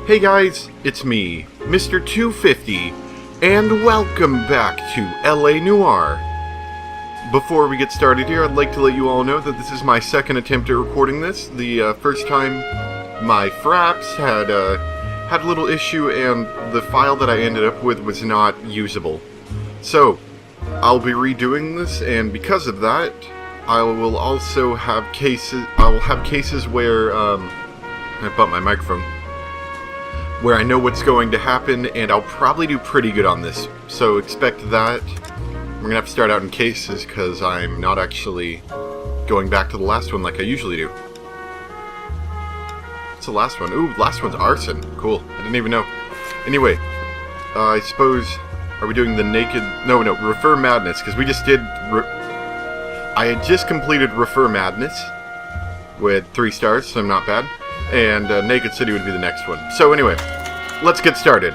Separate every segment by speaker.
Speaker 1: Hey guys, it's me, Mr. 250, and welcome back to LA Noire. Before we get started here, I'd like to let you all know that this is my second attempt at recording this. The first time, my fraps had a little issue, and the file that I ended up with was not usable. So, I'll be redoing this, and because of that, I will also have cases. I will have cases where I bumped my microphone. Where I know what's going to happen, and I'll probably do pretty good on this. So expect that. We're gonna have to start out in cases because I'm not actually going back to the last one like I usually do. What's the last one? Ooh, last one's arson. Cool. I didn't even know. Anyway, I suppose, are we doing the naked? No, Refer Madness, because we just did. I had just completed Refer Madness with 3 stars, so I'm not bad. And Naked City would be the next one. So anyway, let's get started.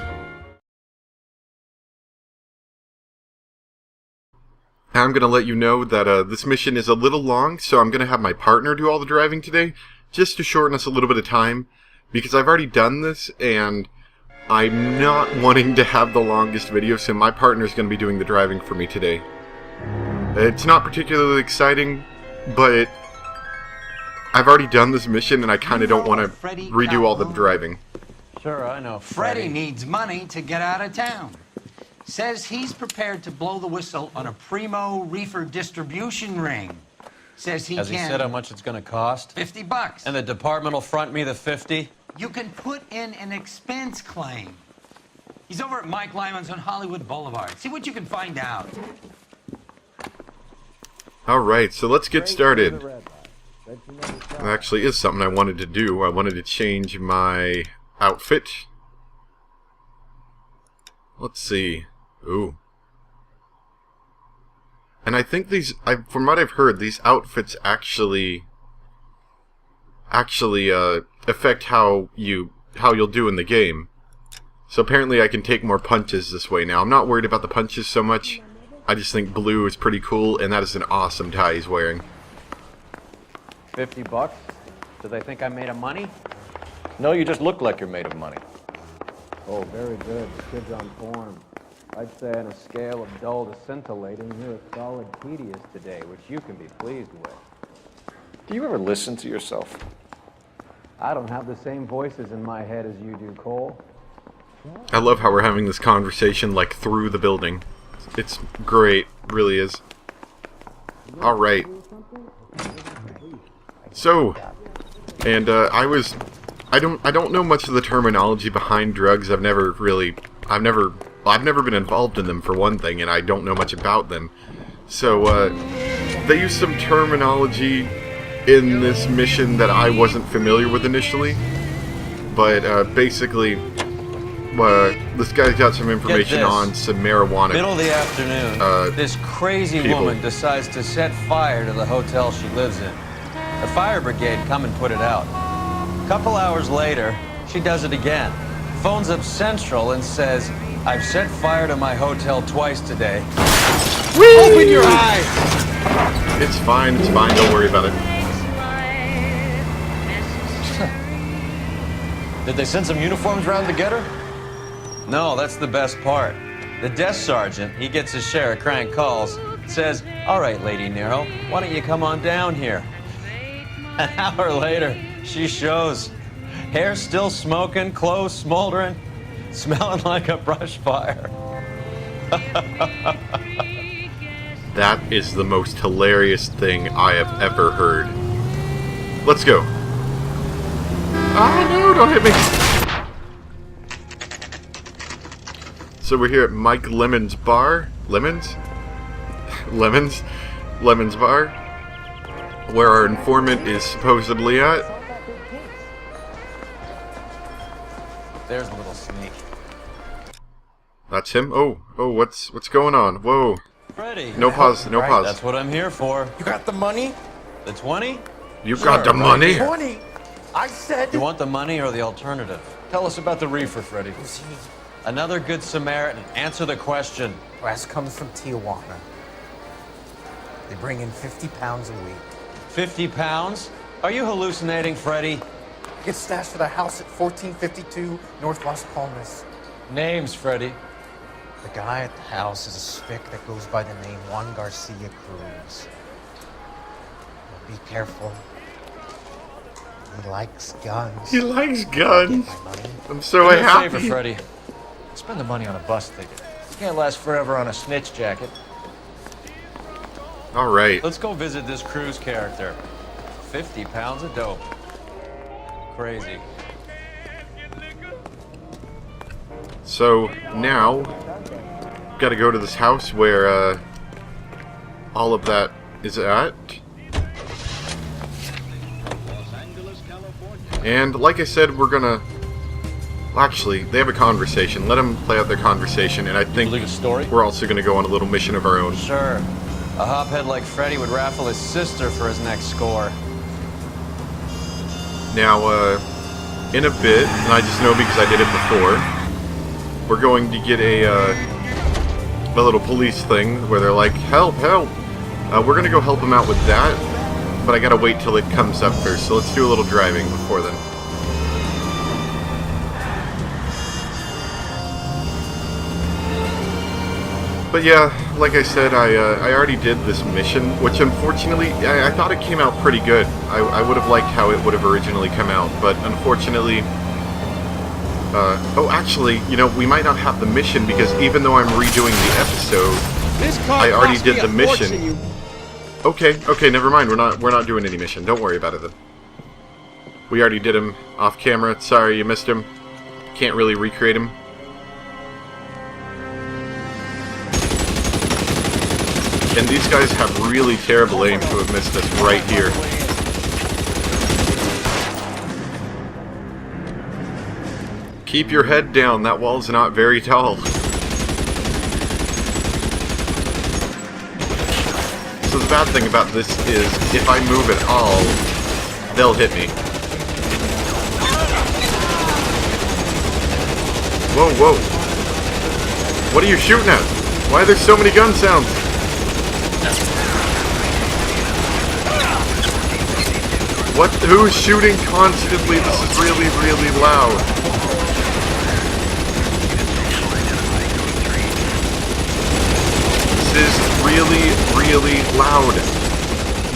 Speaker 1: I'm going to let you know that this mission is a little long, so I'm going to have my partner do all the driving today, just to shorten us a little bit of time, because I've already done this, and I'm not wanting to have the longest video, so my partner's going to be doing the driving for me today. It's not particularly exciting, but I've already done this mission, and I kind of don't want to redo all the driving.
Speaker 2: Sure, I know.
Speaker 3: Freddie needs money to get out of town. Says he's prepared to blow the whistle on a primo reefer distribution ring. Says he
Speaker 2: Has he said how much it's going to cost?
Speaker 3: $50.
Speaker 2: And the department will front me the 50?
Speaker 3: You can put in an expense claim. He's over at Mike Lyman's on Hollywood Boulevard. See what you can find out.
Speaker 1: Alright, so let's get started. That actually is something I wanted to do. I wanted to change my outfit. Let's see. Ooh. And I think these, from what I've heard, these outfits actually affect how you'll do in the game. So apparently I can take more punches this way now. I'm not worried about the punches so much. I just think blue is pretty cool, and that is an awesome tie he's wearing.
Speaker 2: $50? Do they think I'm made of money? No, you just look like you're made of money.
Speaker 4: Oh, very good. The kid's on form. I'd say on a scale of dull to scintillating, you're a solid tedious today, which you can be pleased with.
Speaker 5: Do you ever listen to yourself?
Speaker 4: I don't have the same voices in my head as you do, Cole.
Speaker 1: I love how we're having this conversation, like, through the building. It's great. Really is. Alright. So, and I don't know much of the terminology behind drugs. I've never been involved in them for one thing, and I don't know much about them. So, they use some terminology in this mission that I wasn't familiar with initially. But, basically, this guy's got some information on some marijuana.
Speaker 2: Middle of the afternoon, this crazy woman decides to set fire to the hotel she lives in. The fire brigade come and put it out. A couple hours later, she does it again. Phones up Central and says, "I've set fire to my hotel twice today."
Speaker 1: Whee!
Speaker 2: Open your eyes!
Speaker 1: It's fine, don't worry about it.
Speaker 2: Did they send some uniforms around to get her? No, that's the best part. The desk sergeant, he gets his share of crank calls, says, "All right, Lady Nero, why don't you come on down here?" An hour later, she shows. Hair still smoking, clothes smoldering, smelling like a brush fire.
Speaker 1: That is the most hilarious thing I have ever heard. Let's go. Oh no, don't hit me. So we're here at Mike Lemon's bar. Lemon's bar, where our informant is supposedly at.
Speaker 2: There's a little sneak.
Speaker 1: That's him. Oh, what's going on? Whoa.
Speaker 2: Freddie.
Speaker 1: No pause.
Speaker 2: That's what I'm here for.
Speaker 5: You got the money?
Speaker 2: The 20?
Speaker 1: You got the money.
Speaker 5: 20! I said...
Speaker 2: You want the money or the alternative?
Speaker 5: Tell us about the reefer, Freddie.
Speaker 2: Another good Samaritan. Answer the question.
Speaker 6: Brass comes from Tijuana. They bring in 50 pounds a week.
Speaker 2: 50 pounds? Are you hallucinating, Freddie?
Speaker 6: gets stashed at a house at 1452 North Las Palmas.
Speaker 5: Names, Freddy.
Speaker 6: The guy at the house is a spick that goes by the name Juan Garcia Cruz. Well, be careful. He likes guns.
Speaker 1: He likes
Speaker 6: Get
Speaker 1: guns.
Speaker 6: my money.
Speaker 1: I'm so
Speaker 5: Do me a favor,
Speaker 1: happy.
Speaker 5: Freddy. Spend the money on a bus ticket. You can't last forever on a snitch jacket.
Speaker 1: All right.
Speaker 2: Let's go visit this Cruz character. 50 pounds of dope. Crazy.
Speaker 1: So now, got to go to this house where all of that is at. And like I said, we're gonna. Well, actually, they have a conversation. Let them play out their conversation, and I think
Speaker 5: Believe a story?
Speaker 1: we're also gonna go on a little mission of our own.
Speaker 2: Sure. A hophead like Freddy would raffle his sister for his next score.
Speaker 1: Now, in a bit, and I just know because I did it before, we're going to get a little police thing where they're like, help, help! We're gonna go help them out with that, but I gotta wait till it comes up first, so let's do a little driving before then. But yeah, like I said, I already did this mission, which unfortunately, I thought it came out pretty good. I would have liked how it would have originally come out, but unfortunately... oh, actually, you know, we might not have the mission, because even though I'm redoing the episode, I already did the mission. Okay, never mind, we're not doing any mission. Don't worry about it then. We already did him off camera. Sorry you missed him. Can't really recreate him. And these guys have really terrible aim to have missed us right here. Keep your head down, that wall's not very tall. So the bad thing about this is, if I move at all, they'll hit me. Whoa, whoa. What are you shooting at? Why are there so many gun sounds? What? Who's shooting constantly? This is really, really loud. This is really, really loud.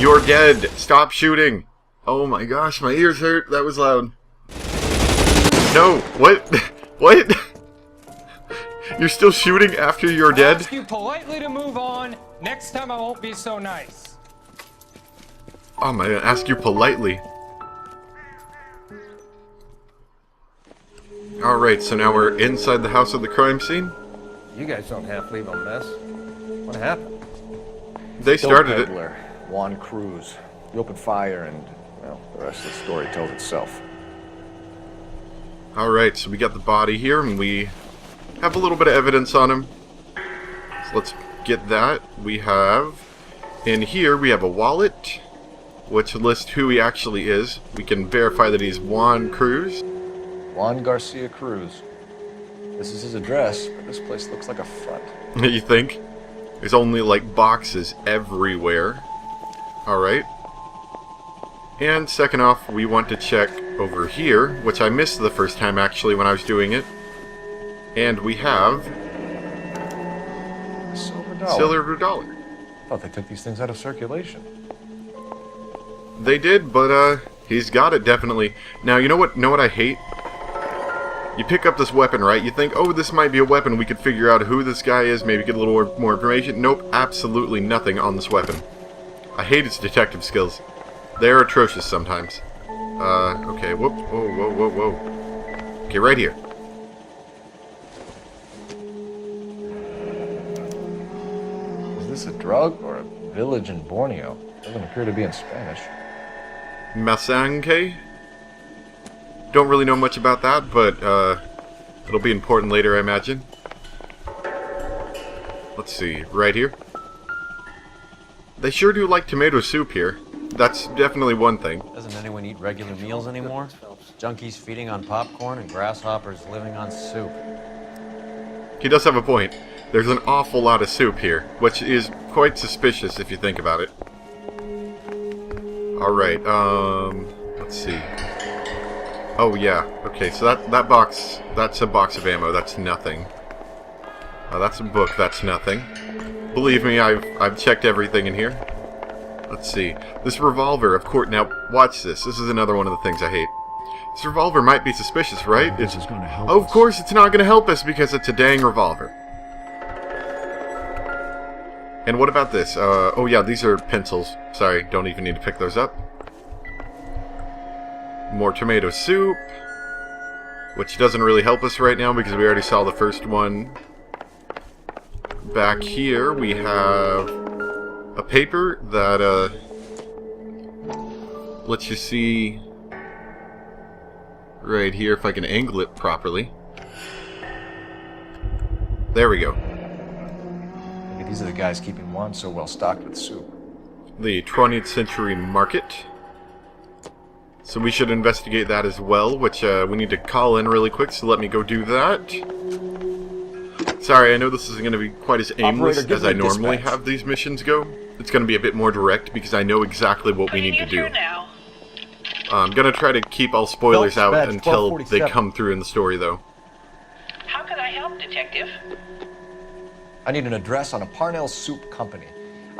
Speaker 1: You're dead. Stop shooting. Oh my gosh, my ears hurt. That was loud. No. What? What? You're still shooting after you're dead?
Speaker 7: I'll ask you politely to move on. Next time I won't be so nice.
Speaker 1: I'm gonna ask you politely. Alright, so now we're inside the house of the crime scene.
Speaker 5: You guys don't half leave a mess. What happened?
Speaker 1: They started it.
Speaker 5: Peddler, Juan Cruz. You opened fire and, well, the rest of the story tells itself.
Speaker 1: Alright, so we got the body here, and we have a little bit of evidence on him. So let's get that. We have... in here, we have a wallet, which lists who he actually is. We can verify that he's Juan Cruz.
Speaker 5: Juan Garcia Cruz. This is his address, but this place looks like a front.
Speaker 1: You think? There's only, like, boxes everywhere. Alright. And second off, we want to check over here, which I missed the first time, actually, when I was doing it. And we have...
Speaker 5: Silver dollar.
Speaker 1: silver dollar.
Speaker 5: I thought they took these things out of circulation.
Speaker 1: They did, but, he's got it, definitely. Now, you know what I hate? You pick up this weapon, right? You think, oh, this might be a weapon. We could figure out who this guy is, maybe get a little more information. Nope, absolutely nothing on this weapon. I hate its detective skills. They're atrocious sometimes. Okay, whoop. Whoa. Okay, right here.
Speaker 5: Is this a drug or a village in Borneo? Doesn't appear to be in Spanish.
Speaker 1: Masanke? Don't really know much about that, but it'll be important later, I imagine. Let's see, right here. They sure do like tomato soup here. That's definitely one thing.
Speaker 2: Doesn't anyone eat regular meals anymore? Junkies feeding on popcorn and grasshoppers living on soup.
Speaker 1: He does have a point. There's an awful lot of soup here, which is quite suspicious if you think about it. Alright, let's see. Oh, yeah. Okay, so that box, that's a box of ammo. That's nothing. That's a book. That's nothing. Believe me, I've checked everything in here. Let's see. This revolver, of course. Now, watch this. This is another one of the things I hate. This revolver might be suspicious, right?
Speaker 8: This is going to help
Speaker 1: Of
Speaker 8: us.
Speaker 1: course it's not going to help us because it's a dang revolver. And what about this? Oh yeah, these are pencils. Sorry, don't even need to pick those up. More tomato soup, which doesn't really help us right now because we already saw the first one. Back here we have a paper that lets you see right here if I can angle it properly. There we go.
Speaker 5: Maybe these are the guys keeping Juan so well stocked with soup.
Speaker 1: The 20th century market. So we should investigate that as well, which we need to call in really quick, so let me go do that. Sorry, I know this isn't going to be quite as aimless
Speaker 5: Operator,
Speaker 1: as I
Speaker 5: give me
Speaker 1: normally
Speaker 5: dispatch.
Speaker 1: have these missions go. It's going to be a bit more direct because I know exactly what we need to do. I'm going to try to keep all spoilers
Speaker 5: Phelps,
Speaker 1: out
Speaker 5: badge
Speaker 1: until they
Speaker 5: 1247.
Speaker 1: come through in the story, though.
Speaker 9: How can I help, Detective?
Speaker 5: I need an address on a Parnell Soup Company,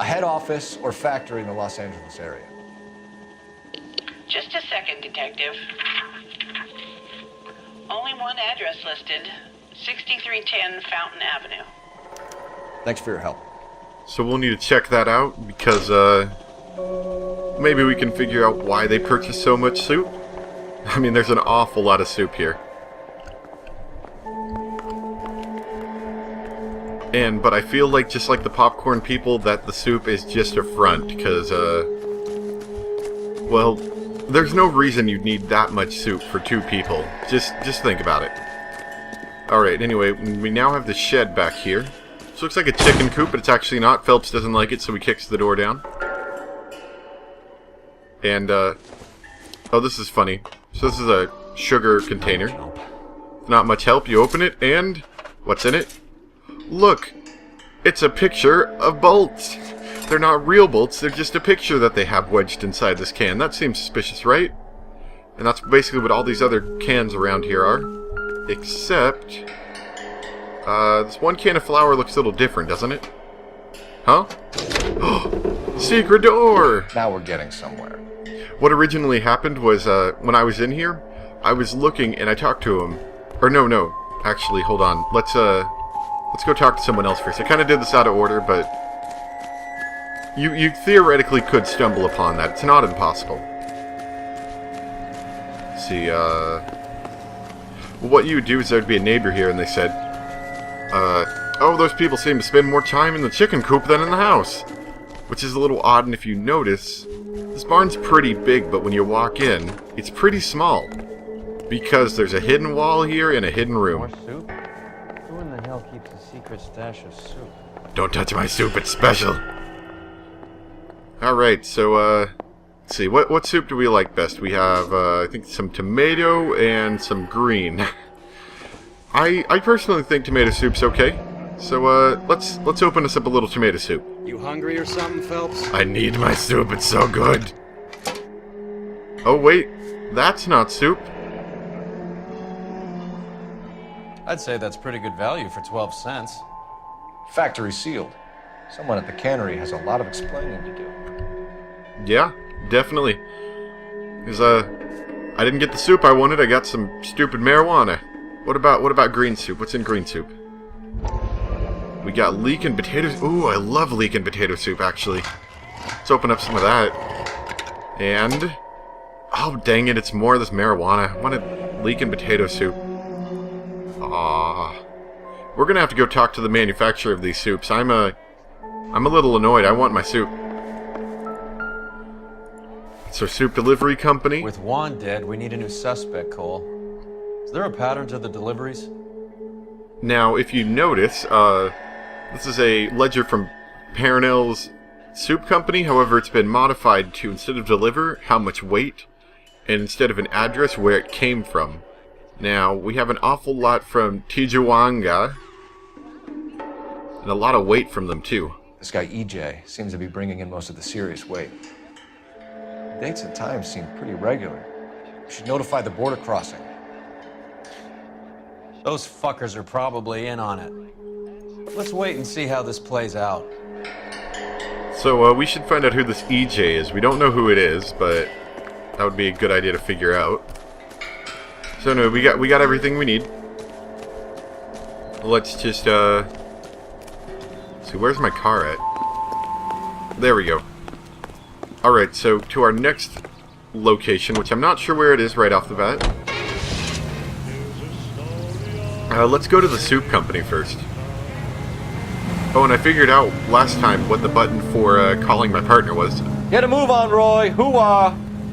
Speaker 5: a head office or factory in the Los Angeles area.
Speaker 9: Just a second, Detective. Only one address listed, 6310 Fountain Avenue.
Speaker 5: Thanks for your help.
Speaker 1: So we'll need to check that out because maybe we can figure out why they purchased so much soup. I mean, there's an awful lot of soup here. But I feel like, just like the popcorn people, that the soup is just a front, because, well, there's no reason you'd need that much soup for 2 people. Just think about it. Alright, anyway, we now have the shed back here. This looks like a chicken coop, but it's actually not. Phelps doesn't like it, so he kicks the door down. And, oh, this is funny. So this is a sugar container. Not much help. You open it, and what's in it? Look! It's a picture of bolts! They're not real bolts, they're just a picture that they have wedged inside this can. That seems suspicious, right? And that's basically what all these other cans around here are. Except... this one can of flour looks a little different, doesn't it? Huh? Secret door!
Speaker 5: Now we're getting somewhere.
Speaker 1: What originally happened was, when I was in here, I was looking and I talked to him. Or no. Actually, hold on. Let's go talk to someone else first. I kind of did this out of order, but you theoretically could stumble upon that. It's not impossible. Let's see, what you would do is there'd be a neighbor here, and they said, oh, those people seem to spend more time in the chicken coop than in the house. Which is a little odd, and if you notice, this barn's pretty big, but when you walk in, it's pretty small. Because there's a hidden wall here and a hidden room.
Speaker 4: More soup? Who in the hell keeps a secret stash of soup?
Speaker 1: Don't touch my soup, it's special. Alright, so, let's see, what soup do we like best? We have, I think some tomato and some green. I personally think tomato soup's okay. So, let's open us up a little tomato soup.
Speaker 3: You hungry or something, Phelps?
Speaker 1: I need my soup, it's so good. Oh, wait, that's not soup.
Speaker 2: I'd say that's pretty good value for 12 cents.
Speaker 5: Factory sealed. Someone at the cannery has a lot of explaining to do.
Speaker 1: Yeah, definitely. Because, I didn't get the soup I wanted, I got some stupid marijuana. What about green soup? What's in green soup? We got leek and potatoes. Ooh, I love leek and potato soup, actually. Let's open up some of that. And... oh, dang it, it's more of this marijuana. I wanted leek and potato soup. Aww. We're gonna have to go talk to the manufacturer of these soups. I'm a little annoyed. I want my soup. It's our soup delivery company.
Speaker 2: With Juan dead, we need a new suspect, Cole. Is there a pattern to the deliveries?
Speaker 1: Now, if you notice, this is a ledger from Parnell's Soup Company. However, it's been modified to, instead of deliver, how much weight, and instead of an address, where it came from. Now, we have an awful lot from Tijuana, and a lot of weight from them, too.
Speaker 5: This guy EJ seems to be bringing in most of the serious weight. Dates and times seem pretty regular. You should notify the border crossing.
Speaker 2: Those fuckers are probably in on it. Let's wait and see how this plays out.
Speaker 1: So, we should find out who this EJ is. We don't know who it is, but that would be a good idea to figure out. So, no, we got everything we need. Let's just, see, where's my car at? There we go. Alright, so to our next location, which I'm not sure where it is right off the bat. Let's go to the soup company first. Oh, and I figured out last time what the button for calling my partner was.
Speaker 5: Get a move on, Roy. Hoo-ah.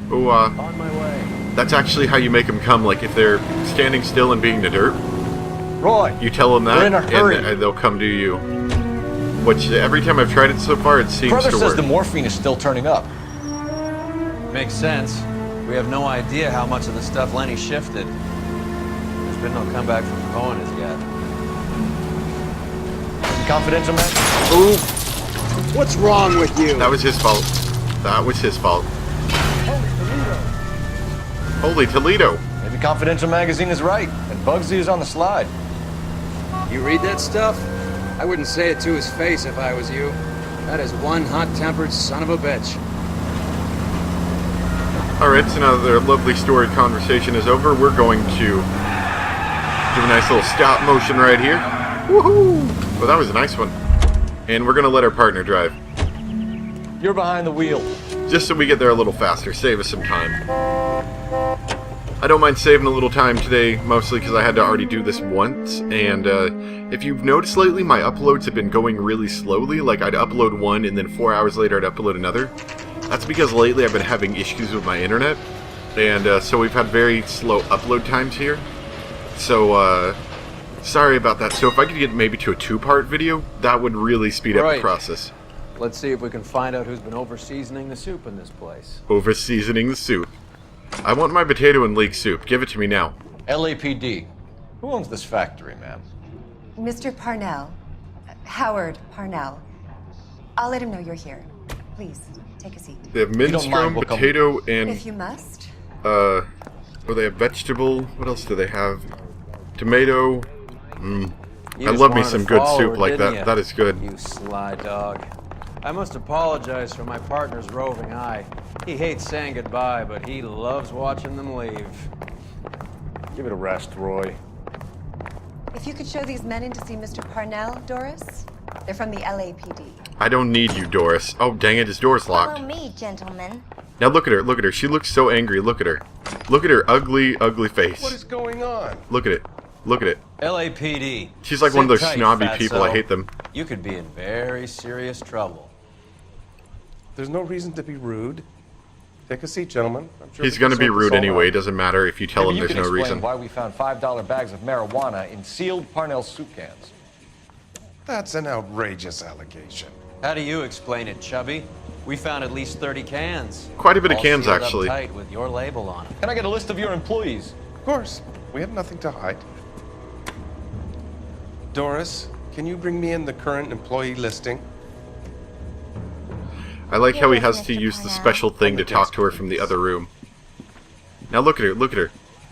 Speaker 1: Hoo-ah.
Speaker 5: On my way.
Speaker 1: That's actually how you make them come, like if they're standing still and being the dirt.
Speaker 5: Roy,
Speaker 1: You tell them that,
Speaker 5: we're in a hurry.
Speaker 1: and they'll come to you. Which, every time I've tried it so far, it seems
Speaker 5: Brother
Speaker 1: to
Speaker 5: says
Speaker 1: work.
Speaker 5: the morphine is still turning up.
Speaker 2: Makes sense. We have no idea how much of the stuff Lenny shifted. There's been no comeback from Cohen as yet.
Speaker 5: Confidential, man?
Speaker 1: Ooh,
Speaker 8: What's wrong with you?
Speaker 1: that was his fault. That was his fault. Holy Toledo.
Speaker 5: Maybe Confidential Magazine is right, and Bugsy is on the slide.
Speaker 8: You read that stuff? I wouldn't say it to his face if I was you. That is one hot-tempered son of a bitch.
Speaker 1: Alright, so now that their lovely story conversation is over, we're going to do a nice little stop motion right here. Woohoo! Well, that was a nice one. And we're going to let our partner drive.
Speaker 5: You're behind the wheel.
Speaker 1: Just so we get there a little faster, save us some time. I don't mind saving a little time today, mostly because I had to already do this once, and if you've noticed lately, my uploads have been going really slowly, like I'd upload one and then 4 hours later I'd upload another. That's because lately I've been having issues with my internet, and so we've had very slow upload times here. So, sorry about that. So if I could get maybe to a 2-part video, that would really speed up the
Speaker 2: Right.
Speaker 1: process.
Speaker 2: Let's see if we can find out who's been over-seasoning the soup in this place.
Speaker 1: Over-seasoning the soup. I want my potato and leek soup. Give it to me now.
Speaker 5: LAPD. Who owns this factory, ma'am?
Speaker 10: Mr. Parnell. Howard Parnell. I'll let him know you're here. Please, take a seat.
Speaker 1: They have
Speaker 5: you don't mind,
Speaker 1: minstrel,
Speaker 5: we'll come.
Speaker 1: potato, and
Speaker 10: If you must.
Speaker 1: oh, they have vegetable. What else do they have? Tomato.
Speaker 2: You
Speaker 1: I
Speaker 2: just
Speaker 1: love me
Speaker 2: wanted
Speaker 1: some
Speaker 2: to
Speaker 1: good
Speaker 2: follow
Speaker 1: soup
Speaker 2: her,
Speaker 1: like
Speaker 2: didn't
Speaker 1: that.
Speaker 2: ya?
Speaker 1: That is good.
Speaker 2: You sly dog. I must apologize for my partner's roving eye. He hates saying goodbye, but he loves watching them leave.
Speaker 5: Give it a rest, Roy.
Speaker 10: If you could show these men in to see Mr. Parnell, Doris. They're from the LAPD.
Speaker 1: I don't need you, Doris. Oh, dang it, his door's locked.
Speaker 11: Follow me, gentlemen.
Speaker 1: Now look at her, look at her. She looks so angry. Look at her. Look at her ugly, ugly face.
Speaker 12: What is going on?
Speaker 1: Look at it. Look at it.
Speaker 2: LAPD.
Speaker 1: She's like one of those
Speaker 2: Sit tight,
Speaker 1: snobby people. I
Speaker 2: fatso.
Speaker 1: hate them.
Speaker 2: You could be in very serious trouble.
Speaker 12: There's no reason to be rude. Take a seat, gentlemen. I'm sure
Speaker 1: He's
Speaker 12: we
Speaker 1: going to
Speaker 12: can
Speaker 1: be
Speaker 12: sort this
Speaker 1: rude
Speaker 12: all
Speaker 1: anyway. It
Speaker 12: out.
Speaker 1: doesn't matter if you tell
Speaker 5: Maybe
Speaker 1: him
Speaker 5: you
Speaker 1: there's
Speaker 5: can
Speaker 1: no
Speaker 5: explain
Speaker 1: reason.
Speaker 5: why we found $5 bags of marijuana in sealed Parnell soup cans.
Speaker 12: That's an outrageous allegation.
Speaker 2: How do you explain it, Chubby? We found at least 30 cans.
Speaker 1: Quite a bit of
Speaker 2: all
Speaker 1: cans,
Speaker 2: sealed up
Speaker 1: actually.
Speaker 2: tight with your label on them.
Speaker 5: Can I get a list of your employees?
Speaker 12: Of course, we have nothing to hide. Doris, can you bring me in the current employee listing?
Speaker 1: I like how he
Speaker 11: Here,
Speaker 1: has to
Speaker 11: Mr.
Speaker 1: use the
Speaker 11: Parnell.
Speaker 1: special thing
Speaker 12: On
Speaker 1: to
Speaker 12: the
Speaker 1: talk
Speaker 12: desk,
Speaker 1: to her from the
Speaker 12: please.
Speaker 1: other room. Now look at her, look at her.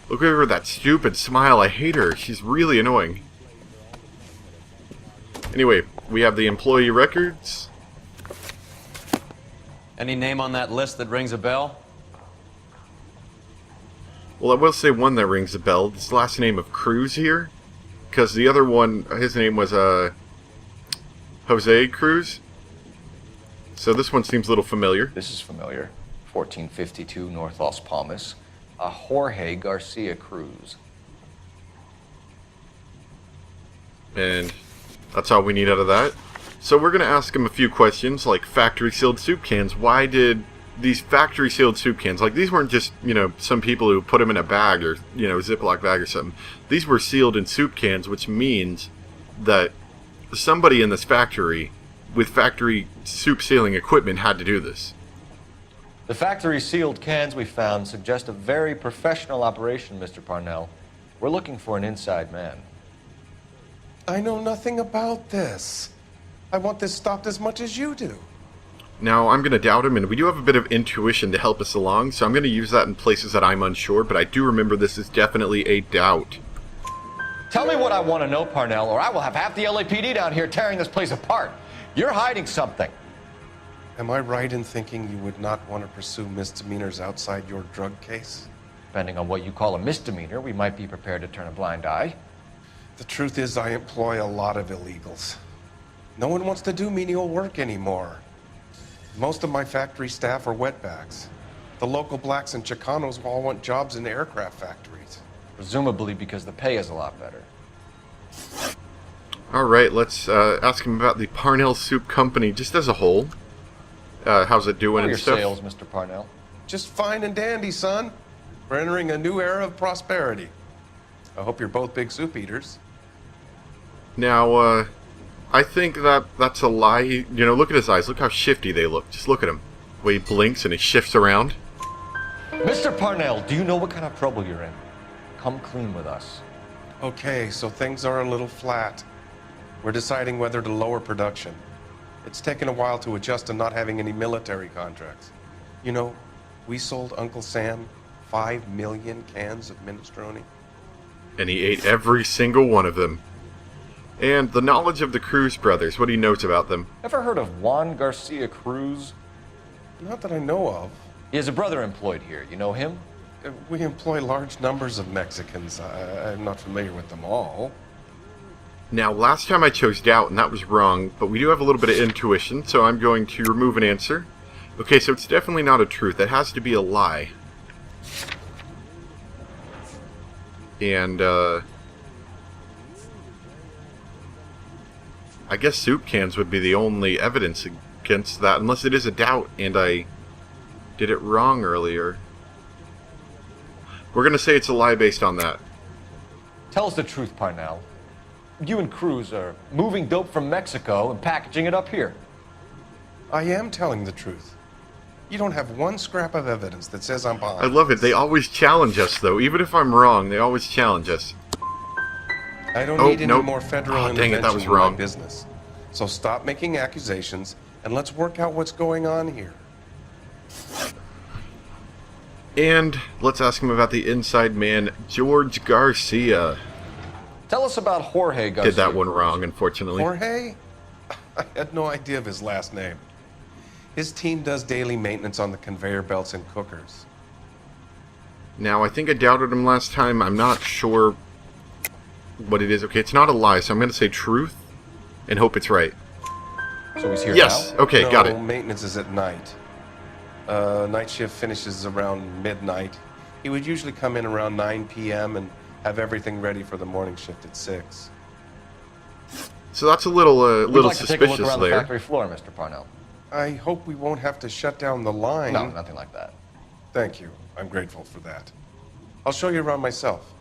Speaker 1: Look at her with that stupid smile. I hate her. She's really annoying. Anyway, we have the employee records.
Speaker 2: Any name on that list that rings a bell?
Speaker 1: Well, I will say one that rings a bell. This last name of Cruz here. Because the other one, his name was Jose Cruz. So this one seems a little familiar.
Speaker 5: This is familiar. 1452 North Las Palmas. A Jorge Garcia Cruz.
Speaker 1: And that's all we need out of that. So we're going to ask him a few questions, like factory sealed soup cans. Why did these factory sealed soup cans, like these weren't just, some people who put them in a bag or, Ziploc bag or something. These were sealed in soup cans, which means that somebody in this factory with factory soup sealing equipment had to do this.
Speaker 5: The factory sealed cans we found suggest a very professional operation, Mr. Parnell. We're looking for an inside man.
Speaker 12: I know nothing about this. I want this stopped as much as you do.
Speaker 1: Now, I'm going to doubt him, and we do have a bit of intuition to help us along, so I'm going to use that in places that I'm unsure, but I do remember this is definitely a doubt.
Speaker 5: Tell me what I want to know, Parnell, or I will have half the LAPD down here tearing this place apart. You're hiding something.
Speaker 12: Am I right in thinking you would not want to pursue misdemeanors outside your drug case?
Speaker 5: Depending on what you call a misdemeanor, we might be prepared to turn a blind eye.
Speaker 12: The truth is, I employ a lot of illegals. No one wants to do menial work anymore. Most of my factory staff are wetbacks. The local blacks and Chicanos all want jobs in aircraft factories.
Speaker 5: Presumably because the pay is a lot better.
Speaker 1: Alright, let's ask him about the Parnell Soup Company just as a whole. How's it doing
Speaker 5: How are
Speaker 1: and
Speaker 5: your
Speaker 1: stuff?
Speaker 5: sales, Mr. Parnell?
Speaker 12: Just fine and dandy, son. We're entering a new era of prosperity. I hope you're both big soup eaters.
Speaker 1: Now, I think that's a lie. You know, look at his eyes. Look how shifty they look. Just look at him. The way he blinks and he shifts around.
Speaker 5: Mr. Parnell, do you know what kind of trouble you're in? Come clean with us.
Speaker 12: Okay, so things are a little flat. We're deciding whether to lower production. It's taken a while to adjust to not having any military contracts. You know, we sold Uncle Sam 5 million cans of minestrone.
Speaker 1: And he ate every single one of them. And the knowledge of the Cruz brothers, what he knows about them.
Speaker 5: Ever heard of Juan Garcia Cruz?
Speaker 12: Not that I know of.
Speaker 5: He has a brother employed here. You know him?
Speaker 12: We employ large numbers of Mexicans. I'm not familiar with them all.
Speaker 1: Now, last time I chose doubt, and that was wrong, but we do have a little bit of intuition, so I'm going to remove an answer. Okay, so it's definitely not a truth. That has to be a lie. And, I guess soup cans would be the only evidence against that, unless it is a doubt, and I did it wrong earlier. We're going to say it's a lie based on that.
Speaker 5: Tell us the truth, Parnell. You and Cruz are moving dope from Mexico and packaging it up here.
Speaker 12: I am telling the truth. You don't have one scrap of evidence that says I'm behind.
Speaker 1: I love it. They always challenge us, though. Even if I'm wrong, they always challenge us.
Speaker 12: I don't need any more federal
Speaker 1: dang it, that was
Speaker 12: intervention in my
Speaker 1: wrong.
Speaker 12: business. So stop making accusations and let's work out what's going on here.
Speaker 1: And let's ask him about the inside man, George Garcia.
Speaker 5: Tell us about Jorge Garcia.
Speaker 1: Did that one wrong, unfortunately.
Speaker 12: Jorge? I had no idea of his last name. His team does daily maintenance on the conveyor belts and cookers.
Speaker 1: Now, I think I doubted him last time. I'm not sure what it is. Okay, it's not a lie, so I'm going to say truth and hope it's right.
Speaker 5: So he's here
Speaker 1: yes.
Speaker 5: now?
Speaker 1: Okay,
Speaker 12: no,
Speaker 1: got it.
Speaker 12: Maintenance is at night. Night shift finishes around midnight. He would usually come in around 9 p.m. and have everything ready for the morning shift at 6.
Speaker 1: So that's a little
Speaker 5: We'd like to take a
Speaker 1: suspicious
Speaker 5: look around
Speaker 1: there.
Speaker 5: the factory floor, Mr. Parnell.
Speaker 12: I hope we won't have to shut down the line.
Speaker 5: No, nothing like that.
Speaker 12: Thank you. I'm grateful for that. I'll show you around myself.